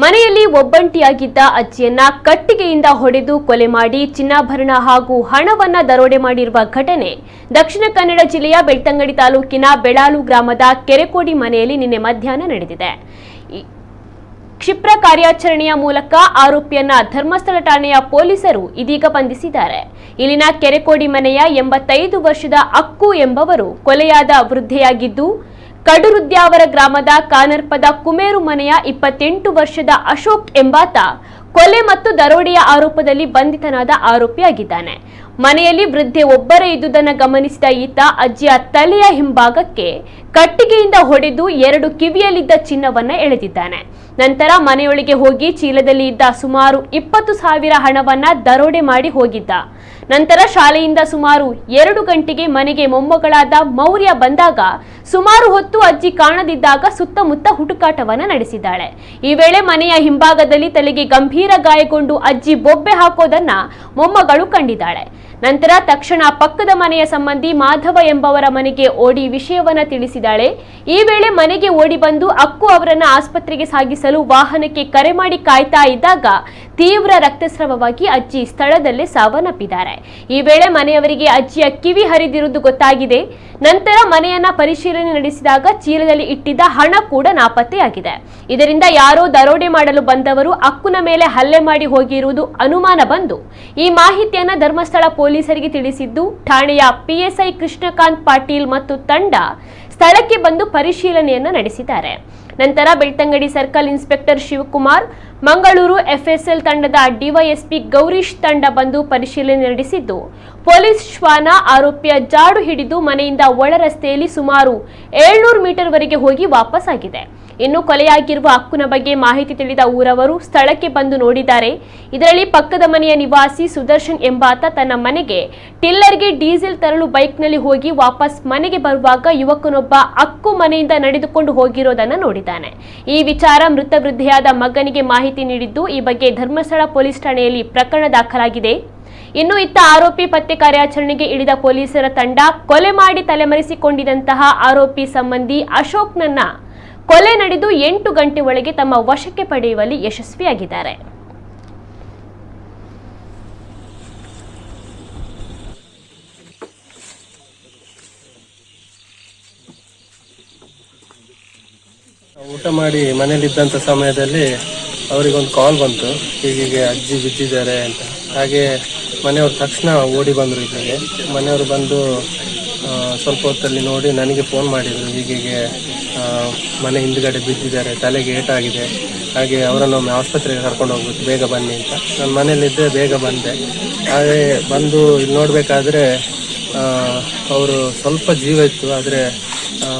ಮನೆಯಲ್ಲಿ ಒಬ್ಬಂಟಿಯಾಗಿದ್ದ ಅಜ್ಜಿಯನ್ನ ಕಟ್ಟಿಗೆಯಿಂದ ಹೊಡೆದು ಕೊಲೆ ಮಾಡಿ ಚಿನ್ನಾಭರಣ ಹಾಗೂ ಹಣವನ್ನ ದರೋಡೆ ಮಾಡಿರುವ ಘಟನೆ ದಕ್ಷಿಣ ಕನ್ನಡ ಜಿಲ್ಲೆಯ ಬೆಳ್ತಂಗಡಿ ತಾಲೂಕಿನ ಬೆಳಾಲು ಗ್ರಾಮದ ಕೆರೆಕೋಡಿ ಮನೆಯಲ್ಲಿ ನಿನ್ನೆ ಮಧ್ಯಾಹ್ನ ನಡೆದಿದೆ. ಕ್ಷಿಪ್ರ ಕಾರ್ಯಾಚರಣೆಯ ಮೂಲಕ ಆರೋಪಿಯನ್ನ ಧರ್ಮಸ್ಥಳ ಠಾಣೆಯ ಪೊಲೀಸರು ಇದೀಗ ಬಂಧಿಸಿದ್ದಾರೆ. ಇಲ್ಲಿನ ಕೆರೆಕೋಡಿ ಮನೆಯ 85 ವರ್ಷದ ಅಕ್ಕು ಎಂಬವರು ಕೊಲೆಯಾದ ವೃದ್ಧೆಯಾಗಿದ್ದು, ಕಡುರುದ್ಯಾವರ ಗ್ರಾಮದ ಕಾನರ್ಪದ ಕುಮೇರು ಮನೆಯ 28 ವರ್ಷದ ಅಶೋಕ್ ಎಂಬಾತ ಕೊಲೆ ಮತ್ತು ದರೋಡೆಯ ಆರೋಪದಲ್ಲಿ ಬಂಧಿತನಾದ ಆರೋಪಿಯಾಗಿದ್ದಾನೆ. ಮನೆಯಲ್ಲಿ ವೃದ್ಧೆ ಒಬ್ಬರೇ ಇದ್ದುದನ್ನು ಗಮನಿಸಿದ ಈತ ಅಜ್ಜಿಯ ತಲೆಯ ಹಿಂಭಾಗಕ್ಕೆ ಕಟ್ಟಿಗೆಯಿಂದ ಹೊಡೆದು 2 ಕಿವಿಯಲ್ಲಿದ್ದ ಚಿನ್ನವನ್ನ ಎಳೆದಿದ್ದಾನೆ. ನಂತರ ಮನೆಯೊಳಗೆ ಹೋಗಿ ಚೀಲದಲ್ಲಿ ಇದ್ದ ಸುಮಾರು 20,000 ಹಣವನ್ನ ದರೋಡೆ ಮಾಡಿ ಹೋಗಿದ್ದ. ನಂತರ ಶಾಲೆಯಿಂದ ಸುಮಾರು 2 ಗಂಟೆಗೆ ಮನೆಗೆ ಮೊಮ್ಮಗಳಾದ ಮೌರ್ಯ ಬಂದಾಗ ಸುಮಾರು ಹೊತ್ತು ಅಜ್ಜಿ ಕಾಣದಿದ್ದಾಗ ಸುತ್ತಮುತ್ತ ಹುಡುಕಾಟವನ್ನ ನಡೆಸಿದ್ದಾಳೆ. ಈ ವೇಳೆ ಮನೆಯ ಹಿಂಭಾಗದಲ್ಲಿ ತಲೆಗೆ ಗಂಭೀರ ಗಾಯಗೊಂಡು ಅಜ್ಜಿ ಬೊಬ್ಬೆ ಹಾಕೋದನ್ನ ಮೊಮ್ಮಗಳು ಕಂಡಿದ್ದಾಳೆ. ನಂತರ ತಕ್ಷಣ ಪಕ್ಕದ ಮನೆಯ ಸಂಬಂಧಿ ಮಾಧವ ಎಂಬವರ ಮನೆಗೆ ಓಡಿ ವಿಷಯವನ್ನ ತಿಳಿಸಿದ್ದಾಳೆ. ಈ ವೇಳೆ ಮನೆಗೆ ಓಡಿ ಬಂದು ಅಕ್ಕು ಅವರನ್ನ ಆಸ್ಪತ್ರೆಗೆ ಸಾಗಿಸಲು ವಾಹನಕ್ಕೆ ಕರೆ ಮಾಡಿ ಕಾಯ್ತಾ ಇದ್ದಾಗ ತೀವ್ರ ರಕ್ತಸ್ರಾವವಾಗಿ ಅಜ್ಜಿ ಸ್ಥಳದಲ್ಲೇ ಸಾವನ್ನಪ್ಪಿದ್ದಾರೆ. ಈ ವೇಳೆ ಮನೆಯವರಿಗೆ ಅಜ್ಜಿಯ ಕಿವಿ ಹರಿದಿರುವುದು ಗೊತ್ತಾಗಿದೆ. ನಂತರ ಮನೆಯನ್ನ ಪರಿಶೀಲನೆ ನಡೆಸಿದಾಗ ಚೀಲದಲ್ಲಿ ಇಟ್ಟಿದ್ದ ಹಣ ಕೂಡ ನಾಪತ್ತೆಯಾಗಿದೆ. ಇದರಿಂದ ಯಾರೋ ದರೋಡೆ ಮಾಡಲು ಬಂದವರು ಅಕ್ಕುನ ಮೇಲೆ ಹಲ್ಲೆ ಮಾಡಿ ಹೋಗಿರುವುದು ಅನುಮಾನ ಬಂದು ಈ ಮಾಹಿತಿಯನ್ನ ಧರ್ಮಸ್ಥಳ ಪೊಲೀಸರಿಗೆ ತಿಳಿಸಿದ್ದು, ಠಾಣೆಯ ಪಿಎಸ್ಐ ಕೃಷ್ಣಕಾಂತ್ ಪಾಟೀಲ್ ಮತ್ತು ತಂಡ ಸ್ಥಳಕ್ಕೆ ಬಂದು ಪರಿಶೀಲನೆಯನ್ನ ನಡೆಸಿದ್ದಾರೆ. ನಂತರ Belthangady circle inspector Shivakumar, Mangaluru FSL ತಂಡದ ಡಿವೈಎಸ್ಪಿ ಗೌರೀಶ್ ತಂಡ ಬಂದು ಪರಿಶೀಲನೆ ನಡೆಸಿದ್ದು, ಪೊಲೀಸ್ ಶ್ವಾನ ಆರೋಪಿಯ ಜಾಡು ಹಿಡಿದು ಮನೆಯಿಂದ ಒಳ ರಸ್ತೆಯಲ್ಲಿ ಸುಮಾರು 700 ಮೀಟರ್ ವರೆಗೆ ಹೋಗಿ ವಾಪಸ್ ಆಗಿದೆ. ಇನ್ನು ಕೊಲೆಯಾಗಿರುವ ಅಕ್ಕುನ ಬಗ್ಗೆ ಮಾಹಿತಿ ತಿಳಿದ ಊರವರು ಸ್ಥಳಕ್ಕೆ ಬಂದು ನೋಡಿದ್ದಾರೆ. ಇದರಲ್ಲಿ ಪಕ್ಕದ ಮನೆಯ ನಿವಾಸಿ ಸುದರ್ಶನ್ ಎಂಬಾತ ತನ್ನ ಮನೆಗೆ ಟಿಲ್ಲರ್ಗೆ ಡೀಸೆಲ್ ತರಲು ಬೈಕ್ನಲ್ಲಿ ಹೋಗಿ ವಾಪಸ್ ಮನೆಗೆ ಬರುವಾಗ ಯುವಕನೊಬ್ಬ ಅಕ್ಕು ಮನೆಯಿಂದ ನಡೆದುಕೊಂಡು ಹೋಗಿರೋದನ್ನು ನೋಡಿದ್ದಾನೆ. ಈ ವಿಚಾರ ಮೃತ ವೃದ್ಧೆಯಾದ ಮಗನಿಗೆ ಮಾಹಿತಿ ನೀಡಿದ್ದು, ಈ ಬಗ್ಗೆ ಧರ್ಮಸ್ಥಳ ಪೊಲೀಸ್ ಠಾಣೆಯಲ್ಲಿ ಪ್ರಕರಣ ದಾಖಲಾಗಿದೆ. ಇನ್ನು ಇತ್ತ ಆರೋಪಿ ಪತ್ತೆ ಕಾರ್ಯಾಚರಣೆಗೆ ಇಳಿದ ಪೊಲೀಸರ ತಂಡ ಕೊಲೆ ಮಾಡಿ ತಲೆಮರೆಸಿಕೊಂಡಿದ್ದಂತಹ ಆರೋಪಿ ಸಂಬಂಧಿ ಅಶೋಕ್ನನ್ನ ಕೊಲೆ ನಡೆದು 8 ಗಂಟೆ ಒಳಗೆ ತಮ್ಮ ವಶಕ್ಕೆ ಪಡೆಯುವಲ್ಲಿ ಯಶಸ್ವಿಯಾಗಿದ್ದಾರೆ. ಊಟ ಮಾಡಿ ಮನೇಲಿದ್ದಂಥ ಸಮಯದಲ್ಲಿ ಅವರಿಗೊಂದು ಕಾಲ್ ಬಂತು, ಹೀಗೆ ಅಜ್ಜಿ ಬಿದ್ದಿದ್ದಾರೆ ಅಂತ. ಹಾಗೆ ಮನೆಯವರು ತಕ್ಷಣ ಓಡಿ ಬಂದರು. ಇಲ್ಲಿಗೆ ಮನೆಯವರು ಬಂದು ಸ್ವಲ್ಪ ಹೊತ್ತಲ್ಲಿ ನೋಡಿ ನನಗೆ ಫೋನ್ ಮಾಡಿದರು, ಹೀಗೆ ಮನೆ ಹಿಂದ್ಗಡೆ ಬಿದ್ದಿದ್ದಾರೆ, ತಲೆಗೆ ಏಟಾಗಿದೆ, ಹಾಗೆ ಅವರನ್ನು ಒಮ್ಮೆ ಆಸ್ಪತ್ರೆಗೆ ಕರ್ಕೊಂಡು ಹೋಗ್ಬೇಕು, ಬೇಗ ಬನ್ನಿ ಅಂತ. ನಾನು ಮನೇಲಿದ್ದೆ, ಬೇಗ ಬಂದೆ. ಹಾಗೆ ಬಂದು ಇಲ್ಲಿ ನೋಡಬೇಕಾದ್ರೆ ಅವರು ಸ್ವಲ್ಪ ಜೀವ ಇತ್ತು, ಆದರೆ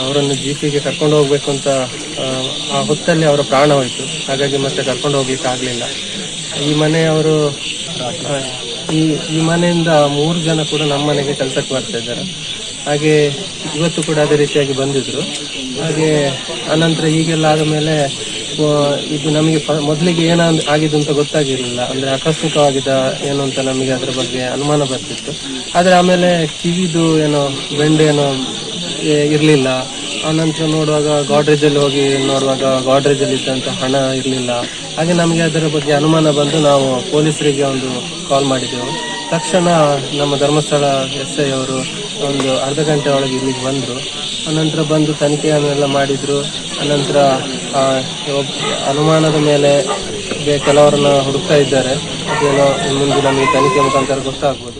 ಅವರನ್ನು ಜಿಪಿಗೆ ಕರ್ಕೊಂಡು ಹೋಗ್ಬೇಕು ಅಂತ ಆ ಹೊತ್ತಲ್ಲಿ ಅವರ ಪ್ರಾಣ ಹೋಯಿತು. ಹಾಗಾಗಿ ಮತ್ತೆ ಕರ್ಕೊಂಡು ಹೋಗ್ಲಿಕ್ಕೆ ಆಗಲಿಲ್ಲ. ಈ ಮನೆಯವರು ಈ ಮನೆಯಿಂದ 3 ಜನ ಕೂಡ ನಮ್ಮ ಮನೆಗೆ ಕೆಲಸಕ್ಕೆ ಬರ್ತಾ ಇದ್ದಾರೆ. ಹಾಗೆ ಇವತ್ತು ಕೂಡ ಅದೇ ರೀತಿಯಾಗಿ ಬಂದಿದ್ರು. ಹಾಗೆ ಅನಂತರ ಹೀಗೆಲ್ಲ ಆದ ಮೇಲೆ ಇದು ನಮಗೆ ಮೊದಲಿಗೆ ಏನಾಗಿದ್ದು ಅಂತ ಗೊತ್ತಾಗಿರಲಿಲ್ಲ. ಅಂದರೆ ಆಕಸ್ಮಿಕವಾಗಿದ್ದ ಏನು ಅಂತ ನಮಗೆ ಅದರ ಬಗ್ಗೆ ಅನುಮಾನ ಬರ್ತಿತ್ತು. ಆದರೆ ಆಮೇಲೆ ಕಿವಿದು ಏನೋ ಬೆಂಡೇನೋ ಇರಲಿಲ್ಲ. ಆನಂತರ ನೋಡುವಾಗ ಗಾಡ್ರೇಜಲ್ಲಿ ಹೋಗಿ ನೋಡುವಾಗ ಗಾಡ್ರೇಜಲ್ಲಿ ಇದ್ದಂಥ ಹಣ ಇರಲಿಲ್ಲ. ಹಾಗೆ ನಮಗೆ ಅದರ ಬಗ್ಗೆ ಅನುಮಾನ ಬಂದು ನಾವು ಪೊಲೀಸರಿಗೆ ಒಂದು ಕಾಲ್ ಮಾಡಿದೆವು. ತಕ್ಷಣ ನಮ್ಮ ಧರ್ಮಸ್ಥಳ SI ಅವರು ಒಂದು ಅರ್ಧ ಗಂಟೆ ಒಳಗೆ ಇಲ್ಲಿಗೆ ಬಂದರು. ಅನಂತರ ಬಂದು ತನಿಖೆಯನ್ನೆಲ್ಲ ಮಾಡಿದರು. ಅನಂತರ ಅನುಮಾನದ ಮೇಲೆ ಕೆಲವರನ್ನ ಹುಡುಕ್ತಾ ಇದ್ದಾರೆ. ಅದೇನೋ ಮುಂದೆ ನಮಗೆ ತನಿಖೆ ಮುಖಾಂತರ ಗೊತ್ತಾಗ್ಬೋದು.